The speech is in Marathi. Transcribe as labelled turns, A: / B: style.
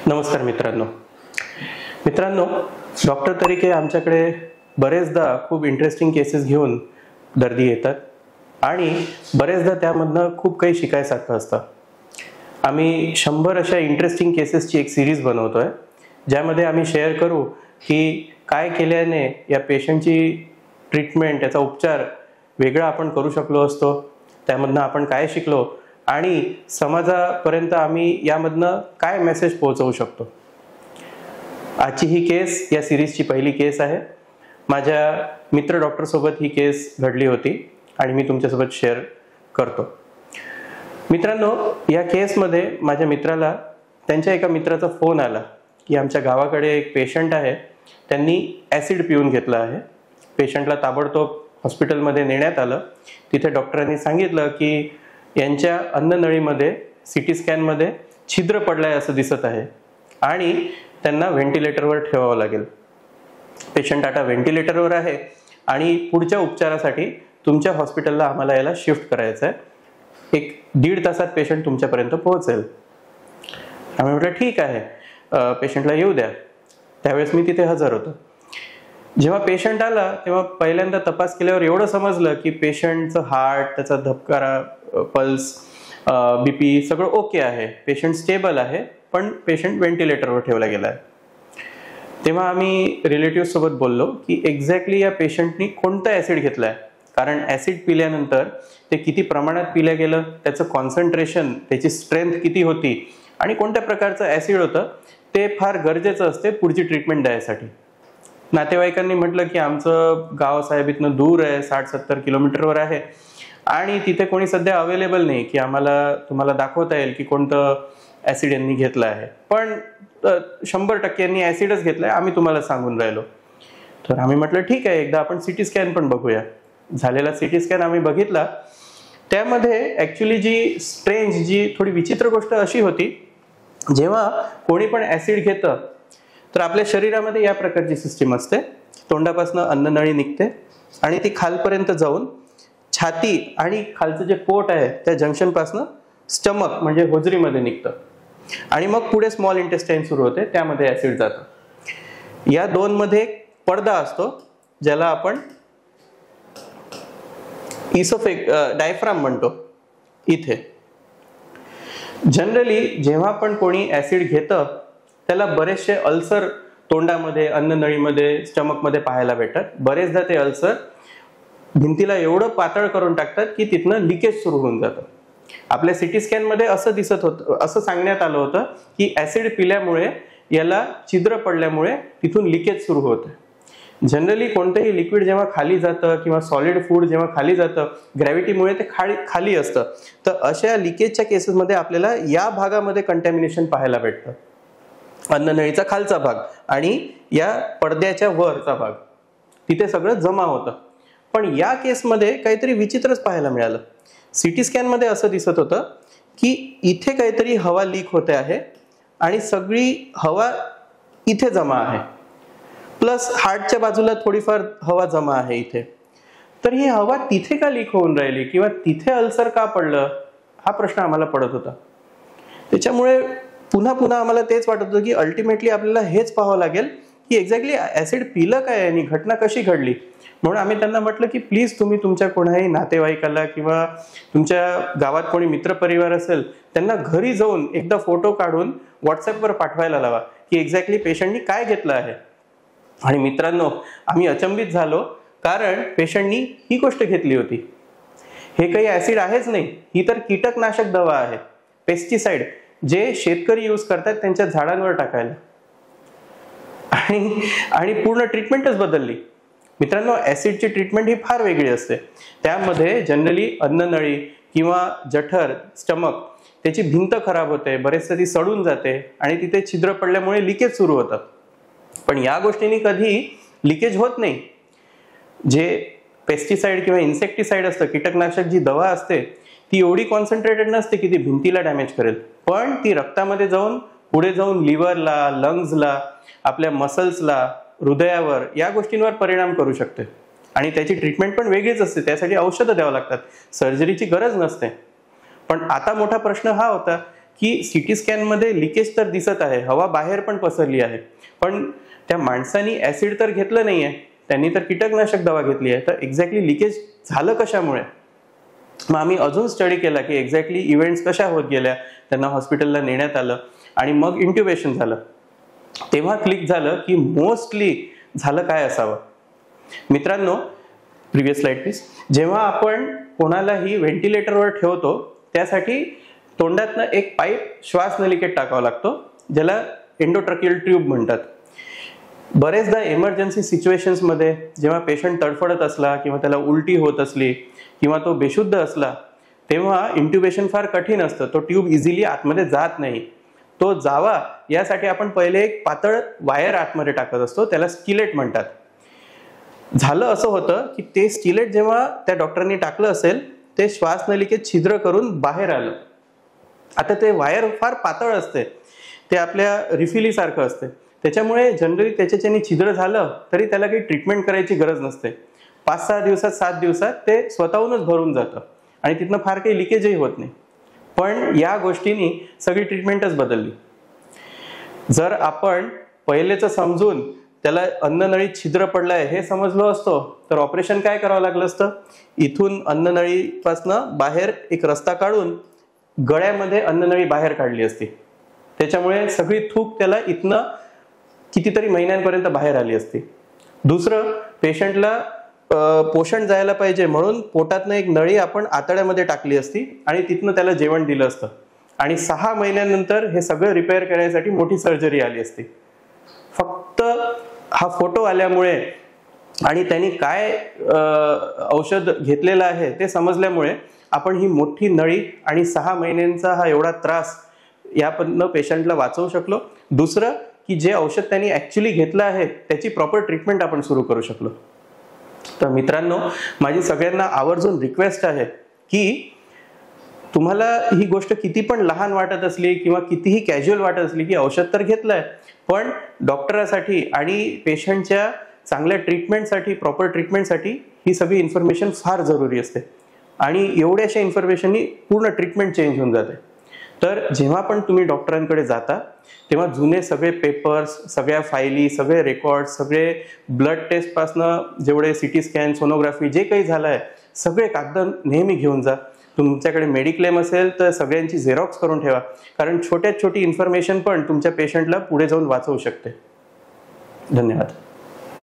A: नमस्कार मित्रांनो, डॉक्टर तरीके आमच्याकडे बरेचदा खूप इंटरेस्टिंग केसेस घेऊन दर्दी येतात आणि बरेचदा त्यामधनं खूप काही शिकायसारखं असतं. आम्ही 100 अशा इंटरेस्टिंग केसेसची एक सिरीज बनवतोय, ज्यामध्ये आम्ही शेअर करू की काय केल्याने या पेशंटची ट्रीटमेंट, याचा उपचार वेगळा आपण करू शकलो असतो, त्यामधनं आपण काय शिकलो आणि समाजापर्यंत आम्ही यामधनं काय मेसेज पोहोचवू शकतो. आजची ही केस या सिरीजची पहिली केस आहे. माझ्या मित्र डॉक्टर सोबत ही केस घडली होती आणि मी तुमच्यासोबत शेअर करतो. मित्रांनो, या केसमध्ये माझ्या मित्राला त्यांच्या एका मित्राचा फोन आला की आमच्या गावाकडे एक पेशंट आहे, त्यांनी ॲसिड पिऊन घेतला आहे. पेशंटला ताबडतोब हॉस्पिटलमध्ये नेण्यात आलं. तिथे डॉक्टरांनी सांगितलं की यांच्या अन्ननळीमध्ये CT स्कॅनमध्ये छिद्र पडलंय असं दिसत आहे आणि त्यांना व्हेंटिलेटरवर ठेवावं लागेल. पेशंट आता व्हेंटिलेटरवर आहे आणि पुढच्या उपचारासाठी तुमच्या हॉस्पिटलला आम्हाला याला शिफ्ट करायचं आहे. 1-1.5 तासात पेशंट तुमच्यापर्यंत पोहोचेल. आम्ही म्हटलं ठीक आहे, पेशंटला येऊ द्या. त्यावेळेस मी तिथे हजर होतो. जेव्हा पेशंट आला तेव्हा पहिल्यांदा तपास केल्यावर एवढं समजलं की पेशंटचं हार्ट, त्याचा धबकारा, पल्स, BP सगळं ओके आहे, पेशंट स्टेबल आहे, पण पेशंट व्हेंटिलेटरवर ठेवला गेला आहे. तेव्हा आम्ही रिलेटिव्ह सोबत बोललो की एक्झॅक्टली या पेशंटनी कोणतं ॲसिड घेतलाय, कारण ॲसिड पिल्यानंतर ते किती प्रमाणात पिलं गेलं, त्याचं कॉन्सन्ट्रेशन, त्याची स्ट्रेंथ किती होती आणि कोणत्या प्रकारचं ॲसिड होतं ते फार गरजेचं असते पुढची ट्रीटमेंट द्यायसाठी. नातेवाईकांनी म्हटलं की आमचं गाव साहेब इथनं दूर आहे, 60-70 किलोमीटरवर आहे आणि तिथे कोणी सध्या अवेलेबल नाही की आम्हाला तुम्हाला दाखवता येईल की कोणतं ॲसिड यांनी घेतलं आहे, पण 100% यांनी ॲसिडच घेतलाय, आम्ही तुम्हाला सांगून राहिलो. तर आम्ही म्हटलं ठीक आहे, एकदा आपण CT स्कॅन पण बघूया. झालेला CT स्कॅन आम्ही बघितला. त्यामध्ये ॲक्च्युली जी थोडी विचित्र गोष्ट अशी होती, जेव्हा कोणी पण ॲसिड घेतं तर आपल्या शरीरामध्ये या प्रकारची सिस्टीम असते. तोंडापासून अन्ननळी निघते आणि ती खालपर्यंत जाऊन छाती आणि खालचं जे पोट आहे त्या जंक्शनपासून स्टमक म्हणजे होजरीमध्ये निघतं आणि मग पुढे स्मॉल इंटेस्टाईन सुरू होते, त्यामध्ये ॲसिड जातं. या दोनमध्ये एक पडदा असतो ज्याला आपण डायफ्राम म्हणतो. इथे जनरली जेव्हा पण कोणी ॲसिड घेतं त्याला बरेचसे अल्सर तोंडामध्ये, अन्ननळीमध्ये, स्टमकमध्ये पाहायला भेटतात. बरेचदा ते अल्सर भिंतीला एवढं पातळ करून टाकतात की तिथनं लिकेज सुरू होऊन जातं. आपल्या CT स्कॅनमध्ये असं दिसत होतं, असं सांगण्यात आलं होतं की ॲसिड पिल्यामुळे याला छिद्र पडल्यामुळे तिथून लिकेज सुरू होतं. जनरली कोणतंही लिक्विड जेव्हा खाली जातं किंवा सॉलिड फूड जेव्हा खाली जातं, ग्रॅव्हिटीमुळे ते खाली असतं. तर अशा लिकेजच्या केसेसमध्ये आपल्याला या भागामध्ये कंटॅमिनेशन पाहायला भेटतं, अन्ननळीचा खालचा भाग आणि या पडद्याच्या वरचा भाग, तिथे सगळं जमा होतं. पण या केसमध्ये काहीतरी विचित्रच पाहायला मिळालं. CT स्कॅनमध्ये असं दिसत होतं की इथे काहीतरी हवा लीक होते आहे आणि सगळी हवा इथे जमा आहे, प्लस हार्टच्या बाजूला थोडीफार हवा जमा आहे इथे. तर ही हवा तिथे का लीक होऊन राहिली किंवा तिथे अल्सर का पडलं, हा प्रश्न आम्हाला पडत होता. त्याच्यामुळे पुन्हा आम्हाला तेच वाटत होतं की अल्टिमेटली आपल्याला हेच पाहावं लागेल की एक्झॅक्टली ॲसिड पिलं काय आणि घटना कशी घडली. म्हणून आम्ही त्यांना म्हटलं की प्लीज तुम्ही तुमच्या कोणाही नातेवाईकाला किंवा तुमच्या गावात कोणी मित्रपरिवार असेल त्यांना घरी जाऊन एकदा फोटो काढून व्हॉट्सॲपवर पाठवायला लावा की एक्झॅक्टली पेशंटनी काय घेतलं आहे. आणि मित्रांनो, आम्ही अचंबित झालो, कारण पेशंटनी ही गोष्ट घेतली होती. हे काही ॲसिड आहेच नाही, ही तर कीटकनाशक दवा आहे, पेस्टिसाइड, जे शेतकरी यूज करतात त्यांच्या झाडांवर टाकायला. आणि पूर्ण ट्रीटमेंटच बदलली. मित्रांनो, ॲसिडची ट्रीटमेंट ही फार वेगळी असते. त्यामध्ये जनरली अन्ननळी किंवा जठर, स्टमक, त्याची भिंत खराब होते, बरेचदा ती सडून जाते आणि तिथे छिद्र पडल्यामुळे लिकेज सुरू होतात. पण या गोष्टींनी कधी लिकेज होत नाही. जे पेस्टिसाइड किंवा इन्सेक्टिसाइड असतं, कीटकनाशक जी दवा असते, ती एवढी कॉन्सन्ट्रेटेड नसते की ती भिंतीला डॅमेज करेल, पण ती रक्तामध्ये जाऊन पुढे जाऊन लिव्हरला, लंग्सला, आपल्या मसल्सला, हृदयावर, या गोष्टींवर परिणाम करू शकते. आणि त्याची ट्रीटमेंट पण वेगळीच असते, त्यासाठी औषधं द्यावं लागतात, सर्जरीची गरज नसते. पण आता मोठा प्रश्न हा होता की सिटी स्कॅनमध्ये लिकेज तर दिसत आहे, हवा बाहेर पण पसरली आहे, पण त्या माणसानी ऍसिड तर घेतलं नाहीये, त्यांनी तर कीटकनाशक दवा घेतली आहे, तर एक्झॅक्टली लिकेज झालं कशामुळे? मग आम्ही अजून स्टडी केला की एक्झॅक्टली इव्हेंट्स कशा होत गेल्या, त्यांना हॉस्पिटलला नेण्यात आलं आणि मग इंट्युबेशन झालं. तेव्हा क्लिक झालं की मोस्टली झालं काय असावं. मित्रांनो, प्रिव्हियस स्लाइड प्लीज. जेव्हा आपण कोणालाही व्हेंटिलेटरवर ठेवतो त्यासाठी तोंडातनं एक पाईप श्वास नलिकेत टाकावा लागतो, ज्याला एंडोट्रकियल ट्यूब म्हणतात. बरेचदा इमर्जन्सी सिच्युएशन्समध्ये जेव्हा पेशंट तडफडत असला किंवा त्याला उलटी होत असली किंवा तो बेशुद्ध असला, तेव्हा इंट्युबेशन फार कठीण असतं. तो ट्यूब इझिली आतमध्ये जात नाही. तो जावा यासाठी आपण पहिले एक पातळ वायर आतमध्ये टाकत असतो, त्याला स्किलेट म्हणतात. झालं असं होतं की ते स्किलेट जेव्हा त्या डॉक्टरांनी टाकलं असेल, ते श्वासनलिकेत छिद्र करून बाहेर आलं. आता ते वायर फार पातळ असते, ते आपल्या रिफिलीसारखं असते, त्याच्यामुळे जनरली त्याच्याने छिद्र झालं तरी त्याला काही ट्रीटमेंट करायची गरज नसते. 5-6 दिवसात 7 दिवसात ते स्वतःहूनच भरून जातं आणि तिथनं फार काही लिकेजही होत नाही. पण या गोष्टींनी सगळी ट्रीटमेंटच बदलली. जर आपण पहिलेच समजून त्याला अन्ननळीत छिद्र पडलंय हे समजलो असतो तर ऑपरेशन काय करावं लागलं असतं? इथून अन्ननळीपासनं बाहेर एक रस्ता काढून गळ्यामध्ये अन्ननळी बाहेर काढली असती. त्याच्यामुळे सगळी थूक त्याला इथनं कितीतरी महिन्यांपर्यंत बाहेर आली असती. दुसरं, पेशंटला पोषण जायला पाहिजे म्हणून पोटातनं एक नळी आपण आतड्यामध्ये टाकली असती आणि तिथनं त्याला जेवण दिलं असतं आणि 6 महिन्यानंतर हे सगळं रिपेअर करण्यासाठी मोठी सर्जरी आली असती. फक्त हा फोटो आल्यामुळे आणि त्यांनी काय औषध घेतलेलं आहे ते समजल्यामुळे आपण ही मोठी नळी आणि 6 महिन्यांचा हा एवढा त्रास यामधनं पेशंटला वाचवू शकलो. दुसरं की जे औषध त्यांनी ऍक्च्युली घेतलं आहे त्याची प्रॉपर ट्रीटमेंट आपण सुरू करू शकलो. तर मित्रांनो, माझी सगळ्यांना आवर्जून रिक्वेस्ट आहे की तुम्हाला ही गोष्ट किती पण लहान वाटत असली किंवा कितीही कॅज्युअल वाटत असली की औषध तर घेतलंय, पण डॉक्टरासाठी आणि पेशंटच्या चांगल्या ट्रीटमेंटसाठी, प्रॉपर ट्रीटमेंटसाठी ही सगळी इन्फॉर्मेशन फार जरुरी असते आणि एवढ्याशा इन्फॉर्मेशननी पूर्ण ट्रीटमेंट चेंज होऊन जाते. तर जेव्हा पण तुम्ही डॉक्टरांकडे जाता तेव्हा जुने सगळे पेपर्स, सगळ्या फायली, सगळे रेकॉर्ड्स, सगळे ब्लड टेस्टपासनं जेवढे सिटी स्कॅन, सोनोग्राफी जे काही झालं आहे सगळे कागद नेहमी घेऊन जा. तुमच्याकडे मेडिक्लेम असेल तर सगळ्यांची झेरॉक्स करून ठेवा, कारण छोट्यात छोटी इन्फॉर्मेशन पण तुमच्या पेशंटला पुढे जाऊन वाचवू शकते. धन्यवाद.